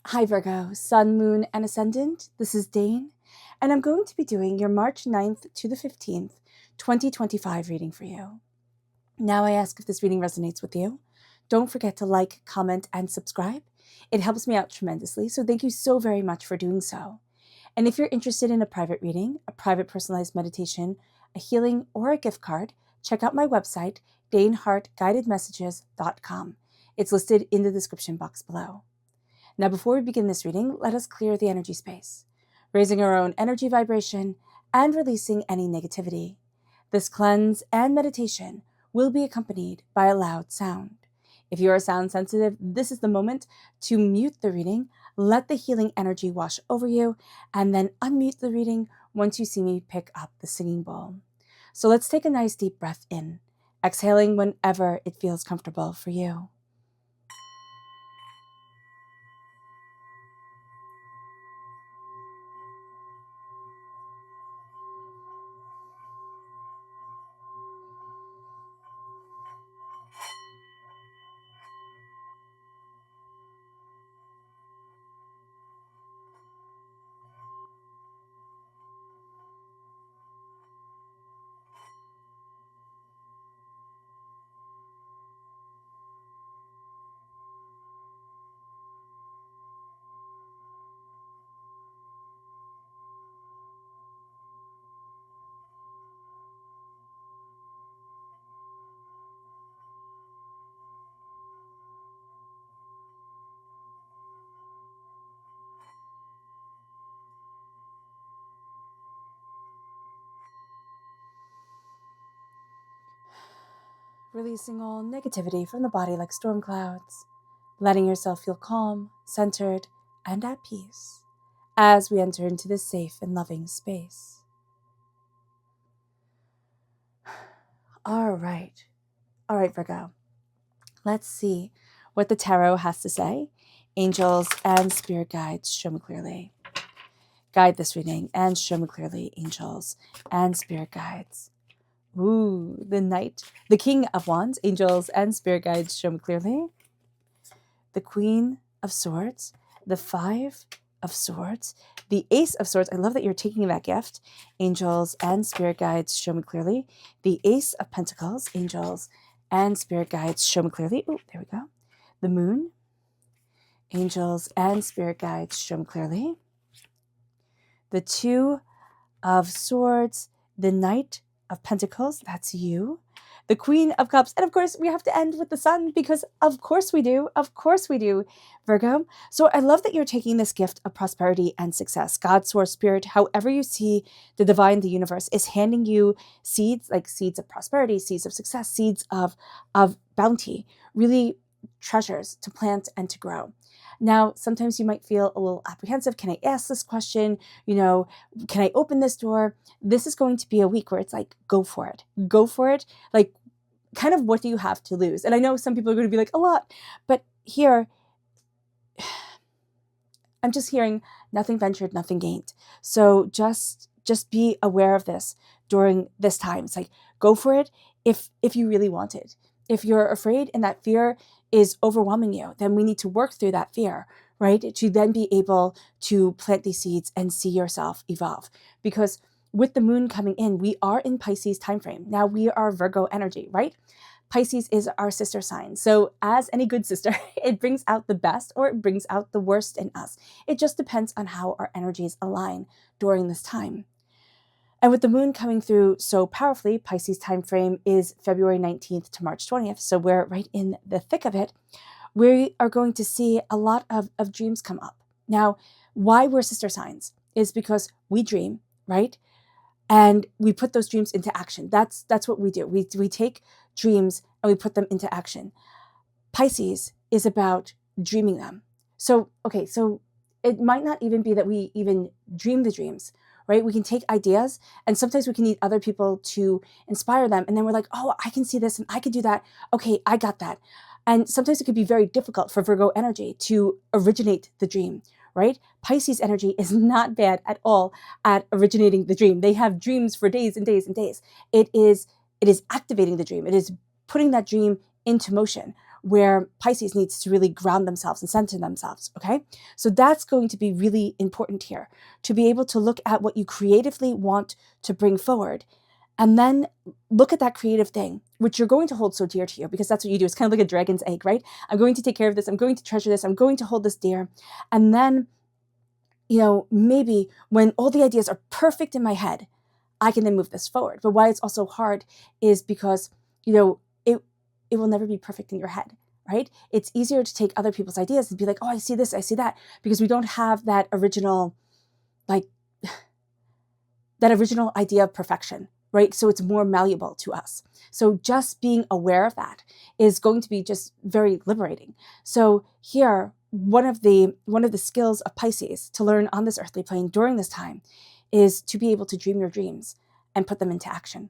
Hi Virgo, Sun, Moon, and Ascendant. This is Dane, and I'm going to be doing your March 9th to the 15th, 2025 reading for you. Now I ask if this reading resonates with you. Don't forget to like, comment, and subscribe. It helps me out tremendously, so thank you so very much for doing so. And if you're interested in a private reading, a private personalized meditation, a healing, or a gift card, check out my website, daneharttarot.com. It's listed in the description box below. Now, before we begin this reading, let us clear the energy space, raising our own energy vibration and releasing any negativity. This cleanse and meditation will be accompanied by a loud sound. If you are sound sensitive, this is the moment to mute the reading, let the healing energy wash over you, and then unmute the reading once you see me pick up the singing bowl. So let's take a nice deep breath in, exhaling whenever it feels comfortable for you. Releasing all negativity from the body like storm clouds, letting yourself feel calm, centered, and at peace as we enter into this safe and loving space. All right, Virgo. Let's see what the tarot has to say. Angels and spirit guides, show me clearly. Guide this reading and show me clearly, angels and spirit guides. Ooh, the Knight, the King of Wands, angels and spirit guides, show me clearly. The Queen of Swords, the Five of Swords, the Ace of Swords. I love that you're taking that gift. Angels and spirit guides, show me clearly. The Ace of Pentacles, angels and spirit guides, show me clearly. Oh, there we go. The Moon, angels and spirit guides, show me clearly. The Two of Swords, the Knight of Pentacles, that's you. The Queen of Cups, and of course we have to end with the Sun because of course we do, Virgo. So I love that you're taking this gift of prosperity and success. God, source, spirit, however you see the divine, the universe is handing you seeds, like seeds of prosperity, seeds of success, seeds of bounty, really treasures to plant and to grow. Now, sometimes you might feel a little apprehensive. Can I ask this question? Can I open this door? This is going to be a week where it's like, go for it. Go for it. Like, kind of what do you have to lose? And I know some people are going to be like, a lot. But here, I'm just hearing nothing ventured, nothing gained. So just be aware of this during this time. It's like, go for it if you really want it. If you're afraid and that fear is overwhelming you, then we need to work through that fear, right? To then be able to plant these seeds and see yourself evolve. Because with the moon coming in, we are in Pisces time frame. Now we are Virgo energy, right? Pisces is our sister sign. So as any good sister, it brings out the best or it brings out the worst in us. It just depends on how our energies align during this time. And with the moon coming through so powerfully, Pisces time frame is February 19th to March 20th. So we're right in the thick of it. We are going to see a lot of dreams come up. Now, why we're sister signs is because we dream, right? And we put those dreams into action. That's what we do. We take dreams and we put them into action. Pisces is about dreaming them. So it might not even be that we even dream the dreams, right? We can take ideas and sometimes we can need other people to inspire them. And then we're like, oh, I can see this and I can do that. Okay, I got that. And sometimes it could be very difficult for Virgo energy to originate the dream, right? Pisces energy is not bad at all at originating the dream. They have dreams for days and days and days. It is activating the dream. It is putting that dream into motion. where Pisces needs to really ground themselves and center themselves, okay? So that's going to be really important here, to be able to look at what you creatively want to bring forward, and then look at that creative thing, which you're going to hold so dear to you, because that's what you do. It's kind of like a dragon's egg, right? I'm going to take care of this. I'm going to treasure this. I'm going to hold this dear. And then, maybe when all the ideas are perfect in my head, I can then move this forward. But why it's also hard is because, it will never be perfect in your head, right? It's easier to take other people's ideas and be like, oh, I see this, I see that, because we don't have that original, that original idea of perfection, right? So it's more malleable to us. So just being aware of that is going to be just very liberating. So here, one of the skills of Pisces to learn on this earthly plane during this time is to be able to dream your dreams and put them into action.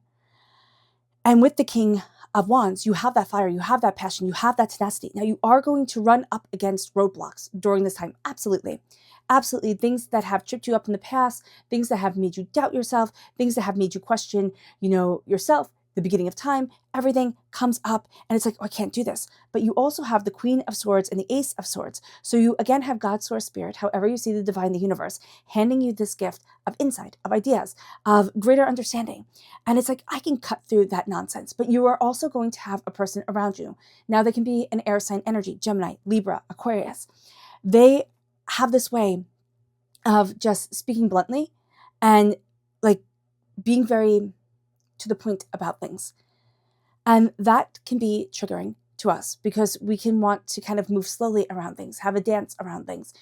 And with the King of Wands, you have that fire, you have that passion, you have that tenacity. Now you are going to run up against roadblocks during this time. Absolutely. Absolutely. Things that have tripped you up in the past, things that have made you doubt yourself, things that have made you question, yourself, the beginning of time, everything comes up and it's like, oh, I can't do this. But you also have the Queen of Swords and the Ace of Swords. So you again have God's source spirit, however you see the divine, the universe, handing you this gift of insight, of ideas, of greater understanding. And it's like, I can cut through that nonsense. But you are also going to have a person around you. Now they can be an air sign energy, Gemini, Libra, Aquarius. They have this way of just speaking bluntly and being very to the point about things. And that can be triggering to us because we can want to kind of move slowly around things, have a dance around things,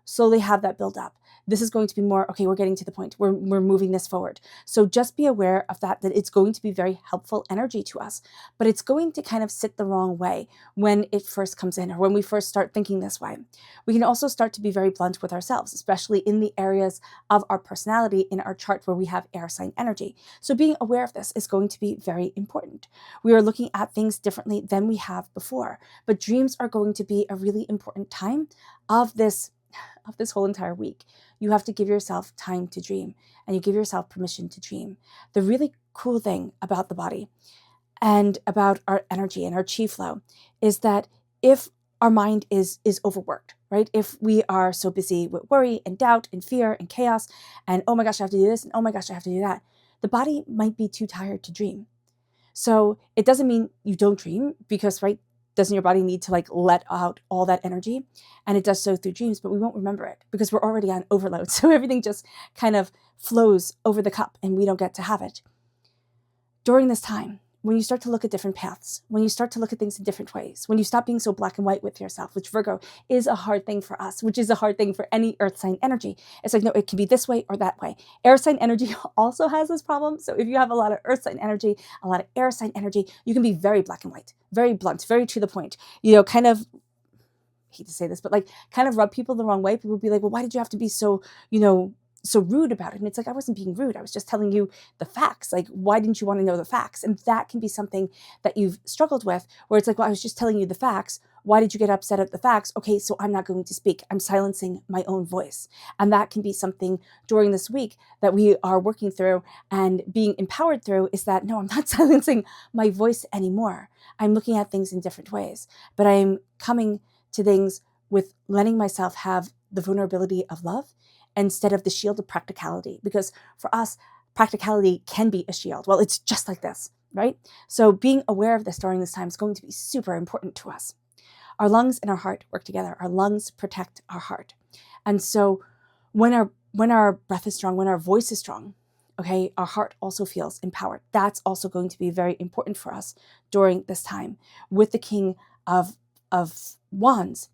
slowly have that build up. This is going to be more, okay, we're getting to the point. We're moving this forward. So just be aware of that it's going to be very helpful energy to us, but it's going to kind of sit the wrong way when it first comes in or when we first start thinking this way. We can also start to be very blunt with ourselves, especially in the areas of our personality in our chart where we have air sign energy. So being aware of this is going to be very important. We are looking at things differently than we have before, but dreams are going to be a really important time of this whole entire week. You have to give yourself time to dream and you give yourself permission to dream. The really cool thing about the body and about our energy and our chi flow is that if our mind is overworked, right? If we are so busy with worry and doubt and fear and chaos and, oh my gosh, I have to do this and oh my gosh, I have to do that, the body might be too tired to dream. So it doesn't mean you don't dream because, right, doesn't your body need to let out all that energy? And it does so through dreams, but we won't remember it because we're already on overload. So everything just kind of flows over the cup and we don't get to have it. During this time, when you start to look at different paths, when you start to look at things in different ways, when you stop being so black and white with yourself, which Virgo is a hard thing for us, which is a hard thing for any earth sign energy. It's like, no, it can be this way or that way. Air sign energy also has this problem. So if you have a lot of earth sign energy, a lot of air sign energy, you can be very black and white, very blunt, very to the point, kind of, I hate to say this, but kind of rub people the wrong way. People will be like, well, why did you have to be so, so rude about it? And it's like, I wasn't being rude. I was just telling you the facts. Why didn't you want to know the facts? And that can be something that you've struggled with where it's like, well, I was just telling you the facts. Why did you get upset at the facts? Okay, so I'm not going to speak. I'm silencing my own voice. And that can be something during this week that we are working through and being empowered through is that, no, I'm not silencing my voice anymore. I'm looking at things in different ways, but I'm coming to things with letting myself have the vulnerability of love instead of the shield of practicality. Because for us, practicality can be a shield. Well, it's just like this, right? So being aware of this during this time is going to be super important to us. Our lungs and our heart work together. Our lungs protect our heart. And so when our breath is strong, when our voice is strong, okay, our heart also feels empowered. That's also going to be very important for us during this time. With the King of Wands,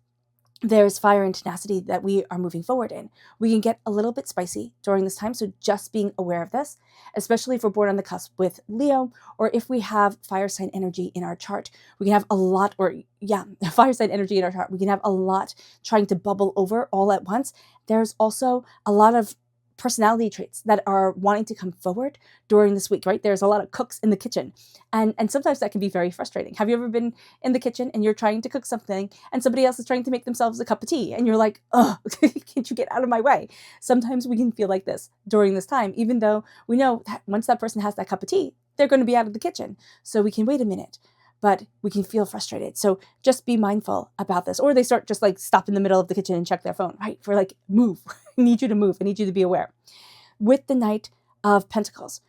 there's fire and tenacity that we are moving forward in. We can get a little bit spicy during this time, so just being aware of this, especially if we're born on the cusp with Leo, or if we have fire sign energy in our chart, we can have a lot, fire sign energy in our chart, we can have a lot trying to bubble over all at once. There's also a lot of personality traits that are wanting to come forward during this week, right? There's a lot of cooks in the kitchen. And sometimes that can be very frustrating. Have you ever been in the kitchen and you're trying to cook something and somebody else is trying to make themselves a cup of tea and you're like, oh, can't you get out of my way? Sometimes we can feel like this during this time, even though we know that once that person has that cup of tea, they're going to be out of the kitchen. So we can wait a minute. but we can feel frustrated. So just be mindful about this. Or they start just like stop in the middle of the kitchen and check their phone, right? For like, move. I need you to move. I need you to be aware. With the Knight of Pentacles,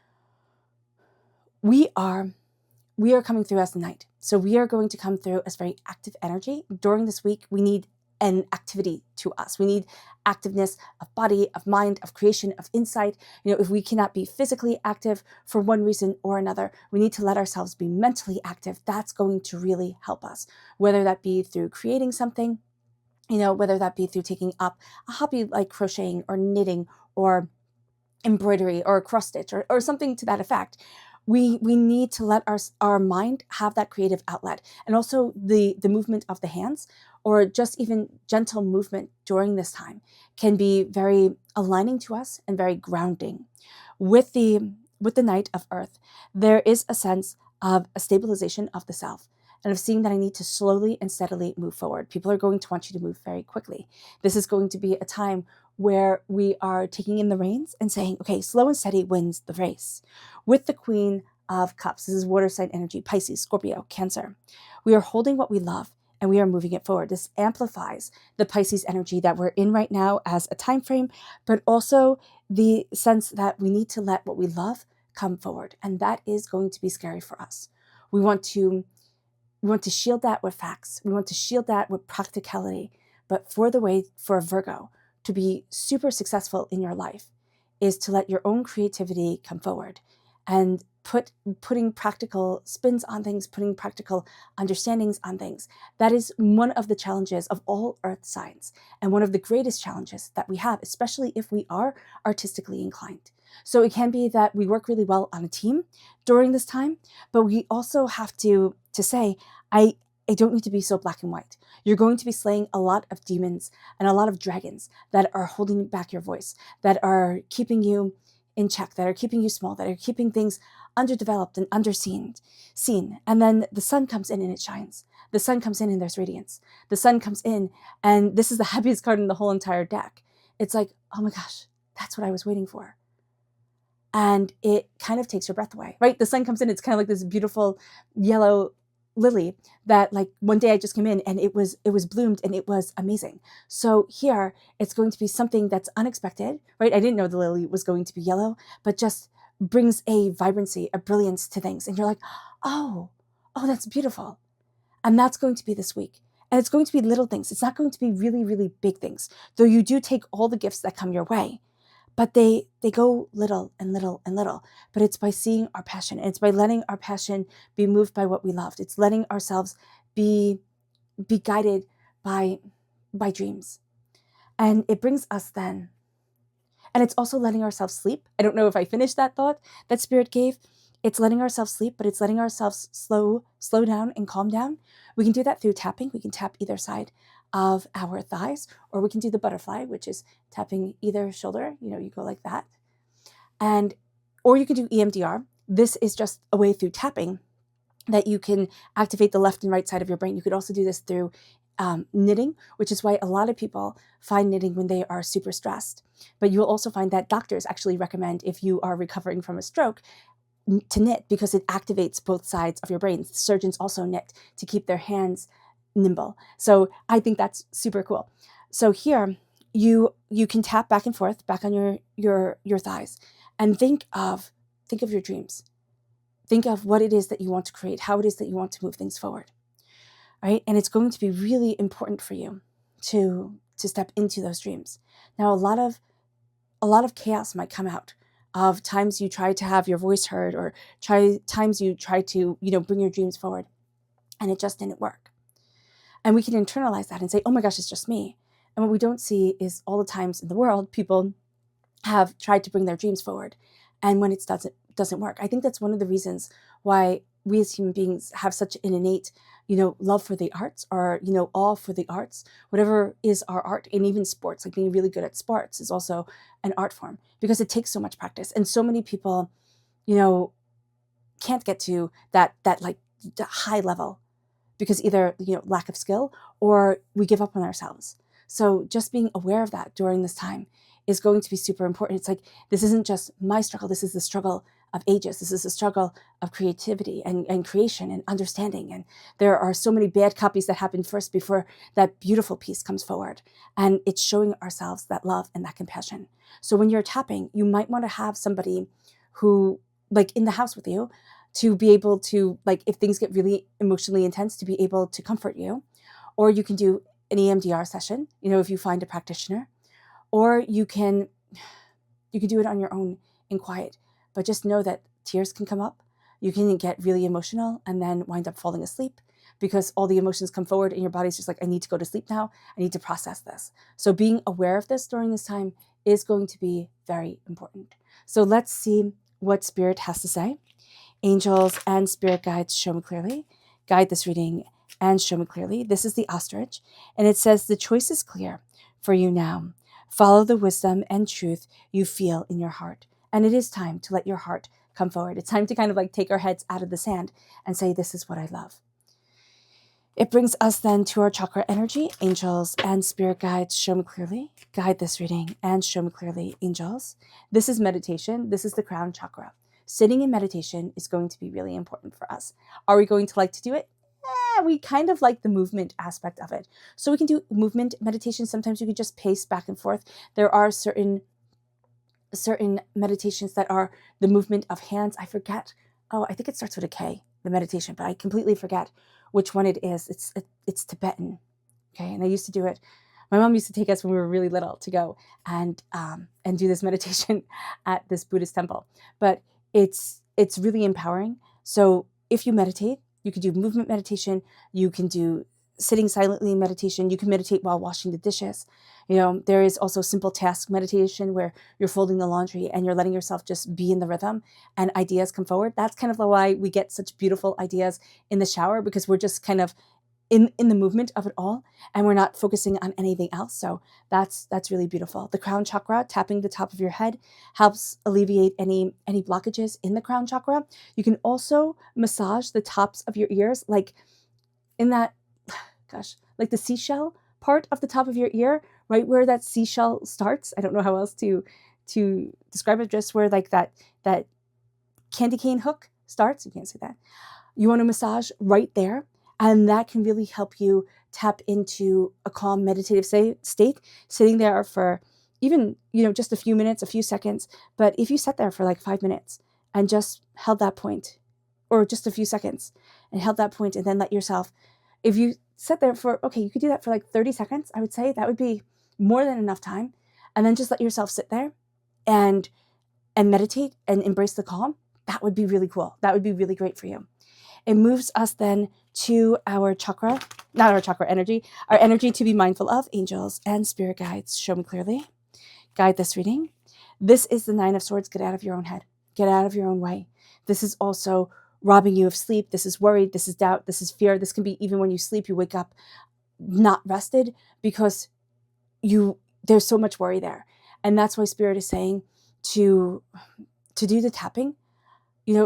we are coming through as the Knight. So we are going to come through as very active energy. During this week, we need an activity to us. We need activeness of body, of mind, of creation, of insight. If we cannot be physically active for one reason or another, we need to let ourselves be mentally active. That's going to really help us, whether that be through creating something, whether that be through taking up a hobby like crocheting or knitting or embroidery or cross stitch or something to that effect. We need to let our mind have that creative outlet, and also the movement of the hands, or just even gentle movement during this time, can be very aligning to us and very grounding. With the Knight of Earth, there is a sense of a stabilization of the self, and of seeing that I need to slowly and steadily move forward. People are going to want you to move very quickly. This is going to be a time where we are taking in the reins and saying, okay, slow and steady wins the race. With the Queen of Cups, this is water sign energy, Pisces, Scorpio, Cancer. We are holding what we love and we are moving it forward. This amplifies the Pisces energy that we're in right now as a time frame, but also the sense that we need to let what we love come forward. And that is going to be scary for us. We want to shield that with facts. We want to shield that with practicality. But for a Virgo to be super successful in your life is to let your own creativity come forward and putting practical spins on things, putting practical understandings on things. That is one of the challenges of all earth signs, and one of the greatest challenges that we have, especially if we are artistically inclined. So it can be that we work really well on a team during this time, but we also have to say, I don't need to be so black and white. You're going to be slaying a lot of demons and a lot of dragons that are holding back your voice, that are keeping you in check, that are keeping you small, that are keeping things underdeveloped and underseen. And then the sun comes in and it shines. The sun comes in and there's radiance. The sun comes in and this is the happiest card in the whole entire deck. It's like, oh my gosh, that's what I was waiting for. And it kind of takes your breath away, right? The sun comes in, it's kind of like this beautiful yellow lily that like one day I just came in and it was bloomed and it was amazing. So here it's going to be something that's unexpected, right? I didn't know the lily was going to be yellow, but just brings a vibrancy, a brilliance to things. And you're like, oh, that's beautiful. And that's going to be this week. And it's going to be little things. It's not going to be really, really big things, though you do take all the gifts that come your way. But they go little and little and little. But it's by seeing our passion. And it's by letting our passion be moved by what we loved. It's letting ourselves be guided by dreams. And it brings us then. And it's also letting ourselves sleep. I don't know if I finished that thought that Spirit gave. It's letting ourselves sleep, but it's letting ourselves slow down and calm down. We can do that through tapping. We can tap either side of our thighs, or we can do the butterfly, which is tapping either shoulder. You go like that. Or you can do EMDR. This is just a way through tapping that you can activate the left and right side of your brain. You could also do this through knitting, which is why a lot of people find knitting when they are super stressed. But you will also find that doctors actually recommend, if you are recovering from a stroke, to knit, because it activates both sides of your brain. Surgeons also knit to keep their hands nimble. So I think that's super cool. So here you can tap back and forth, back on your thighs, and think of your dreams. Think of what it is that you want to create, how it is that you want to move things forward. Right? And it's going to be really important for you to step into those dreams. Now, a lot of chaos might come out of times you try to have your voice heard, or times you try to, bring your dreams forward, and it just didn't work. And we can internalize that and say, oh my gosh, it's just me. And what we don't see is all the times in the world people have tried to bring their dreams forward, and when it doesn't work. I think that's one of the reasons why we as human beings have such an innate, love for the arts, or, awe for the arts, whatever is our art. And even sports, like being really good at sports, is also an art form, because it takes so much practice. And so many people, can't get to that like high level because either, lack of skill, or we give up on ourselves. So just being aware of that during this time is going to be super important. It's like, this isn't just my struggle. This is the struggle of ages. This is a struggle of creativity and creation and understanding. And there are so many bad copies that happen first before that beautiful piece comes forward. And it's showing ourselves that love and that compassion. So when you're tapping, you might want to have somebody who, like, in the house with you, to be able to, like, if things get really emotionally intense, to be able to comfort you. Or you can do an EMDR session, if you find a practitioner, or you can do it on your own in quiet. But just know that tears can come up. You can get really emotional and then wind up falling asleep because all the emotions come forward and your body's just like, I need to go to sleep now. I need to process this. So being aware of this during this time is going to be very important. So let's see what Spirit has to say. Angels and spirit guides, show me clearly. Guide this reading and show me clearly. This is the ostrich, and it says, the choice is clear for you now. Follow the wisdom and truth you feel in your heart. And it is time to let your heart come forward. It's time to kind of like take our heads out of the sand and say, this is what I love. It brings us then to our chakra energy. Angels and spirit guides, show me clearly. Guide this reading and show me clearly, angels. This is meditation. This is the crown chakra. Sitting in meditation is going to be really important for us. Are we going to like to do it? We kind of like the movement aspect of it. So we can do movement meditation. Sometimes you can just pace back and forth. There are certain meditations that are the movement of hands. I forget. Oh, I think it starts with a K, the meditation, but I completely forget which one it is. It's Tibetan. Okay. And I used to do it. My mom used to take us when we were really little to go and do this meditation at this Buddhist temple. But it's really empowering. So if you meditate, you can do movement meditation. You can do sitting silently meditation. You can meditate while washing the dishes. There is also simple task meditation where you're folding the laundry and you're letting yourself just be in the rhythm and ideas come forward. That's kind of why we get such beautiful ideas in the shower, because we're just kind of in the movement of it all and we're not focusing on anything else. So that's really beautiful. The crown chakra, tapping the top of your head, helps alleviate any blockages in the crown chakra. You can also massage the tops of your ears, like in that, like the seashell part of the top of your ear, right where that seashell starts. I don't know how else to describe it, just where like that candy cane hook starts. You can't say that. You want to massage right there. And that can really help you tap into a calm meditative state, sitting there for even, just a few minutes, a few seconds. But if you sat there for like 5 minutes and just held that point, or just a few seconds and held that point, and then let yourself, if you sat there for, you could do that for like 30 seconds, I would say that would be more than enough time. And then just let yourself sit there and meditate and embrace the calm. That would be really cool. That would be really great for you. It moves us then to our chakra, not our chakra energy, our energy to be mindful of. Angels and spirit guides, show me clearly. Guide this reading. This is the 9 of Swords. Get out of your own head. Get out of your own way. This is also robbing you of sleep. This is worry. This is doubt. This is fear. This can be even when you sleep, you wake up not rested because there's so much worry there. And that's why Spirit is saying to do the tapping,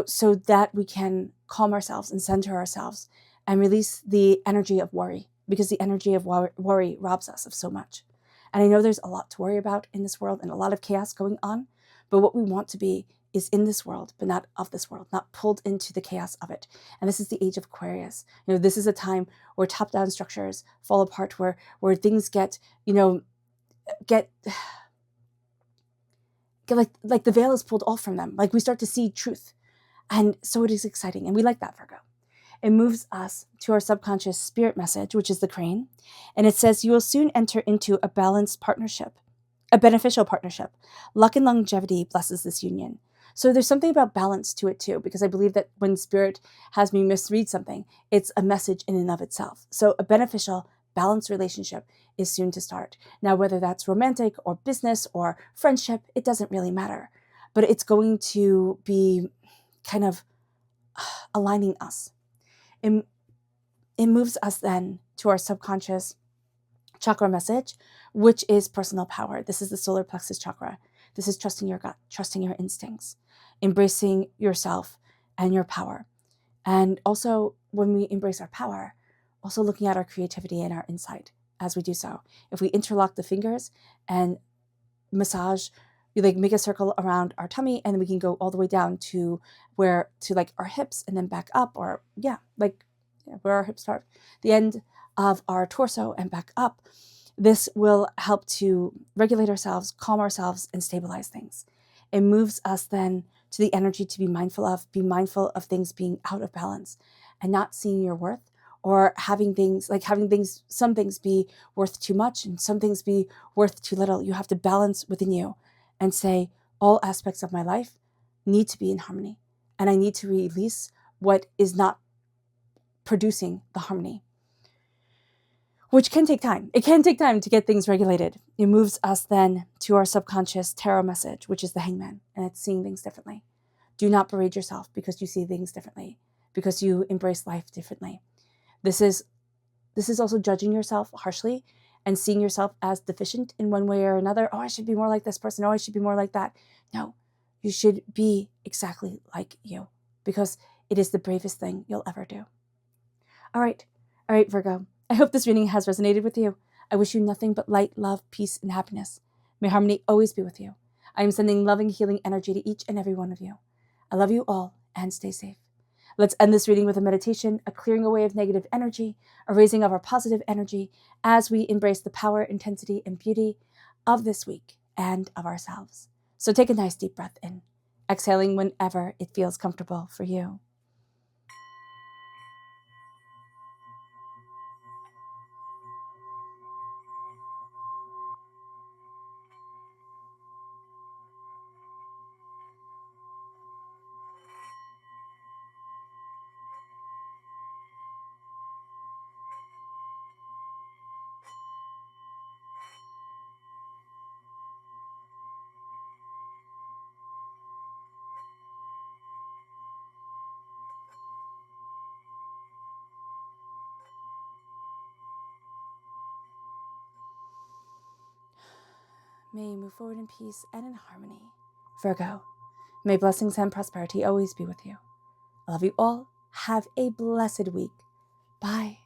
so that we can calm ourselves and center ourselves and release the energy of worry, because the energy of worry robs us of so much. And I know there's a lot to worry about in this world and a lot of chaos going on, but what we want to be is in this world, but not of this world, not pulled into the chaos of it. And this is the age of Aquarius. This is a time where top-down structures fall apart, where things get like the veil is pulled off from them. Like we start to see truth. And so it is exciting. And we like that, Virgo. It moves us to our subconscious spirit message, which is the crane. And it says, you will soon enter into a balanced partnership, a beneficial partnership. Luck and longevity blesses this union. So there's something about balance to it too, because I believe that when Spirit has me misread something, it's a message in and of itself. So a beneficial, balanced relationship is soon to start. Now, whether that's romantic or business or friendship, it doesn't really matter. But it's going to be kind of aligning us. It moves us then to our subconscious chakra message, which is personal power. This is the solar plexus chakra. This is trusting your gut, trusting your instincts, embracing yourself and your power. And also, when we embrace our power, also looking at our creativity and our insight as we do so. If we interlock the fingers and massage We like make a circle around our tummy, and then we can go all the way down to like our hips, and then back up, or where our hips start, the end of our torso and back up. This will help to regulate ourselves, calm ourselves, and stabilize things. It moves us then to the energy to be mindful of things being out of balance and not seeing your worth, or having some things be worth too much and some things be worth too little. You have to balance within you and say, all aspects of my life need to be in harmony, and I need to release what is not producing the harmony, which can take time. It can take time to get things regulated. It moves us then to our subconscious tarot message, which is the Hangman, and it's seeing things differently. Do not berate yourself because you see things differently, because you embrace life differently. This is also judging yourself harshly and seeing yourself as deficient in one way or another. Oh, I should be more like this person. Oh, I should be more like that. No, you should be exactly like you, because it is the bravest thing you'll ever do. All right, Virgo. I hope this reading has resonated with you. I wish you nothing but light, love, peace, and happiness. May harmony always be with you. I am sending loving, healing energy to each and every one of you. I love you all, and stay safe. Let's end this reading with a meditation, a clearing away of negative energy, a raising of our positive energy as we embrace the power, intensity, and beauty of this week and of ourselves. So take a nice deep breath in, exhaling whenever it feels comfortable for you. May you move forward in peace and in harmony. Virgo, may blessings and prosperity always be with you. I love you all. Have a blessed week. Bye.